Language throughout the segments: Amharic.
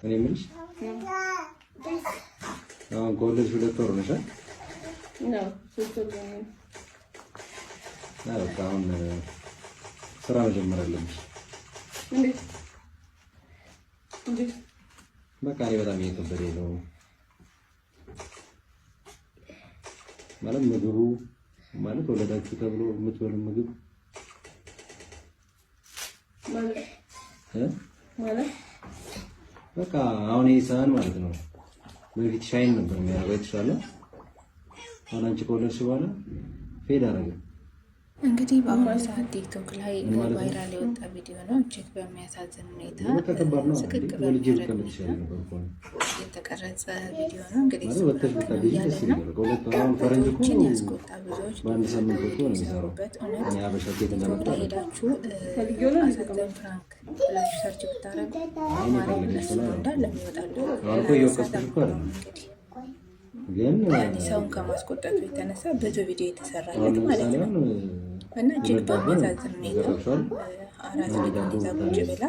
እኔ የምልሽ አሁን ከወለድሽ 2 ወር ሆነሽ አይደል? ነው 3 ወር ነው። በቃ አሁን ስራ መጀመር አለብሽ። እንዴት? በቃ እኔ በጣም እየከበደኝ ነው ማለት ምግቡ ማለት ወለዳችሁ ተብሎ የምትበሉ ምግብ ማለት በቃ አሁን ይሄ ሰሃን ማለት ነው በፊት ሻይን ነበር የሚያደርገው የተሻለ። አሁን አንቺ ከወለድሽ በኋላ ፌድ አደረገ። እንግዲህ በአሁኑ ሰዓት ቲክቶክ ላይ ቫይራል የወጣ ቪዲዮ ነው። እጅግ በሚያሳዝን ሁኔታ ስቅቅ የተቀረጸ ቪዲዮ ነው። እንግዲህ ብዙዎችን ያስቆጣ ብዙዎች የሚሰሩበት እውነት ቲክቶክ ላይ ሄዳችሁ አሳዘን ፍራንክ ብላችሁ ሰርች ብታረጉ ማርያም እነሱ ነው እንዳለ የሚወጣሉ። እንግዲህ ሰውን ከማስቆጣቱ የተነሳ ብዙ ቪዲዮ የተሰራለት ማለት ነው። እና እጅግ በሚያሳዝን ሁኔታ አራት ልጇን ይዛ ቁጭ ብላ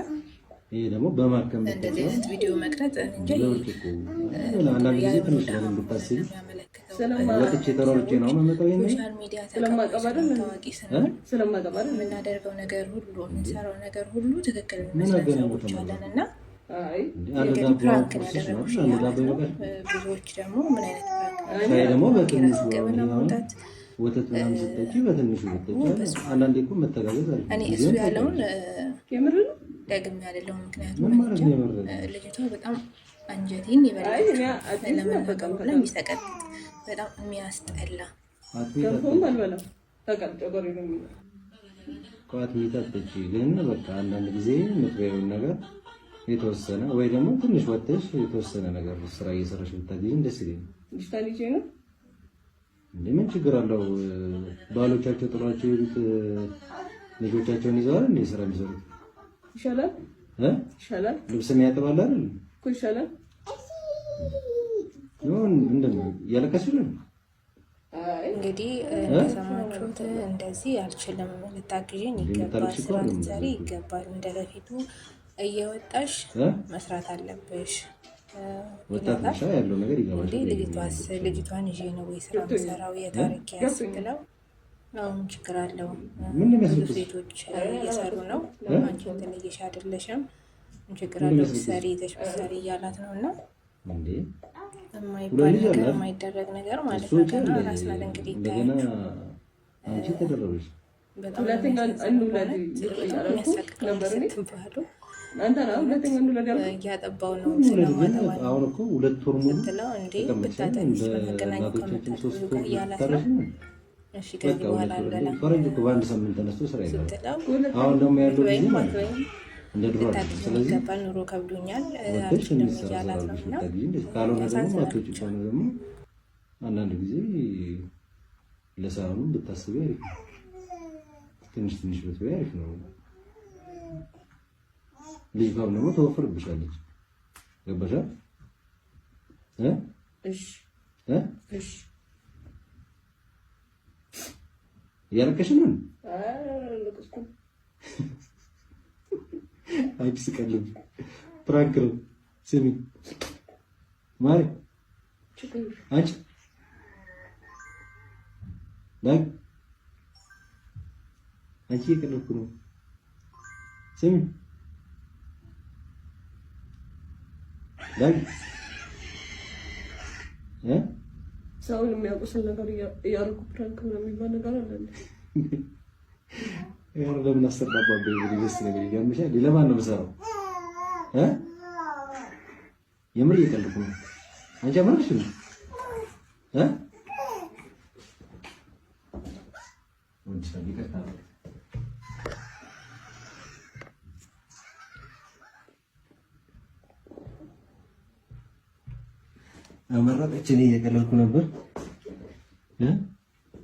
ይሄ ደግሞ በማከም እንደዚህ አይነት ቪዲዮ መቅረጽ እንጂ ሶሻል ሚዲያ ታዋቂ ስንሆን የምናደርገው ነገር ሁሉ የምንሰራው ነገር ሁሉ ትክክል የሚመስለን ሰዎች አለን እና እንግዲህ ፕራንክ ያደረጉሽ ብዙዎች ደግሞ ምን አይነት ፕራንክ የራስ ገበና ማውጣት ወተት ምናምን ስትጠጪ በትንሹ ብትጠጪ አንዳንዴ እኮ መተጋገዝ አለ። እኔ እሱ ያለውን ደግሜ አይደለሁም። ምክንያቱም ልጅቷ በጣም አንጀቴን ይበላል ለመናገር ሁላ የሚሰቀጥጥ በጣም የሚያስጠላ ቋት ሚጠጥጪ ግን በቃ አንዳንድ ጊዜ የምትበይውን ነገር የተወሰነ ወይ ደግሞ ትንሽ ወጥተሽ የተወሰነ ነገር ስራ እየሰራሽ ብታገኝ ደስ ይለኛል። ምን ችግር አለው? ባሎቻቸው ጥሏቸው የሄዱት ልጆቻቸውን ይዘዋል እንዴ ስራ የሚሰሩት? ይሻላል ይሻላል። ልብስ የሚያጥባል አይደል እኮ ይሻላል። ምንድነው ያለቀስሽ ነው? እንግዲህ እንደሰማችሁት እንደዚህ አልችልም፣ ልታግዢኝ ይገባል፣ ስራ ልትሰሪ ይገባል፣ እንደበፊቱ እየወጣሽ መስራት አለብሽ። ወጣት ያለው ነገር ይገባል። ልጅቷን ይዤ ነው ወይ ስራ መሰራው የታሪክ ያስብለው አሁን ችግር አለው። ብዙ ሴቶች እየሰሩ ነው። አንቺ ተለየሽ አይደለሽም፣ ችግር አለው ሰሪ ይዘሽ ሰሪ እያላት ነው። እና እንዴ የማይባል ነገር የማይደረግ ነገር ማለት ነው። ገና ራስ ናት እንግዲህ እንደገና አንቺ ተደረበሽ በጣም ሁለተኛ እንውለድ የሚያሳቅቅ ነበር ትባሉ አንተ ነው ሁለተኛ እንውለድ እያጠባው ነው ስለማጠባ አሁን እኮ 2 ወር ሙሉ ስትለው እንዴ ብታጠቢሽ በመገናኛ ከመታጠቢው ጋር እያላት ነው። እሺ ከዚህ በኋላ አልበላም ፈረንጅ እኮ በአንድ ሳምንት ተነስቶ ስራ ይላል። አሁን ደግሞ ያለው ጊዜ ማለት ነው እንደ ድሮ አይደለም። ስለዚህ ይገባል፣ ኑሮ ከብዶኛል አልችልም እያላት ነው። እና ካልሆነ ደግሞ ማቶች ከሆነ ደግሞ አንዳንድ ጊዜ ለሰላሙ ብታስቢ አሪፍ ነው። ትንሽ ትንሽ ብትበይ አሪፍ ነው። ልጅቷም ደግሞ ተወፍርብሻለች። ገባሽ? እሺ እሺ እያለቀሽ ነው? አለቀስኩም። አንቺ ስቀልብ ፕራንክ ነው። ስሚ ማሪ አንቺ ዳግ አንቺ እየቀለድኩ ነው። ስሚ ዳግ ሰውን የሚያውቁስል ነገር እያደረጉ ፕራንክ ነው የሚባል ነገር አለ። ያው ለምን አስተባባበ ይልስ ነገር ይገምሻል። ለማን ነው የምሰራው? የምር እየቀለድኩ ነው። አንቺ አማርሽ ነው ወንድ ሰው ይቀጣል። አመረጠች። እኔ እየቀለድኩ ነበር።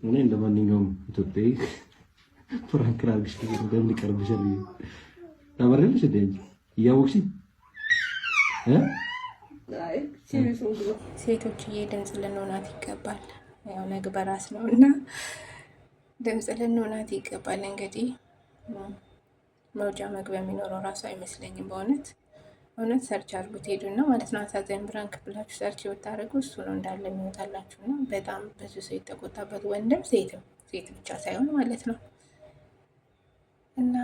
እኔ እንደማንኛውም ኢትዮጵያዊ ፕራንክ ላድርግሽ እንደምን ይቀርብሻል? ታመረልሽ እንዴ እያወቅሽ ሴቶችዬ ድምፅ ልንሆናት ይገባል። ያው ነግ በራስ ነው እና ድምፅ ልንሆናት ይገባል። እንግዲህ መውጫ መግቢያ የሚኖረው ራሱ አይመስለኝም በእውነት እውነት ሰርች አድርጉት ሄዱና ማለት ነው። አሳዛኝ ፕራንክ ብላችሁ ሰርች ብታደርጉ እሱ ነው እንዳለ የሚወጣላችሁ እና በጣም ብዙ ሰው የተቆጣበት ወንድም ሴትም ሴት ብቻ ሳይሆን ማለት ነው እና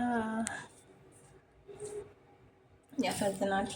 ያሳዝናል።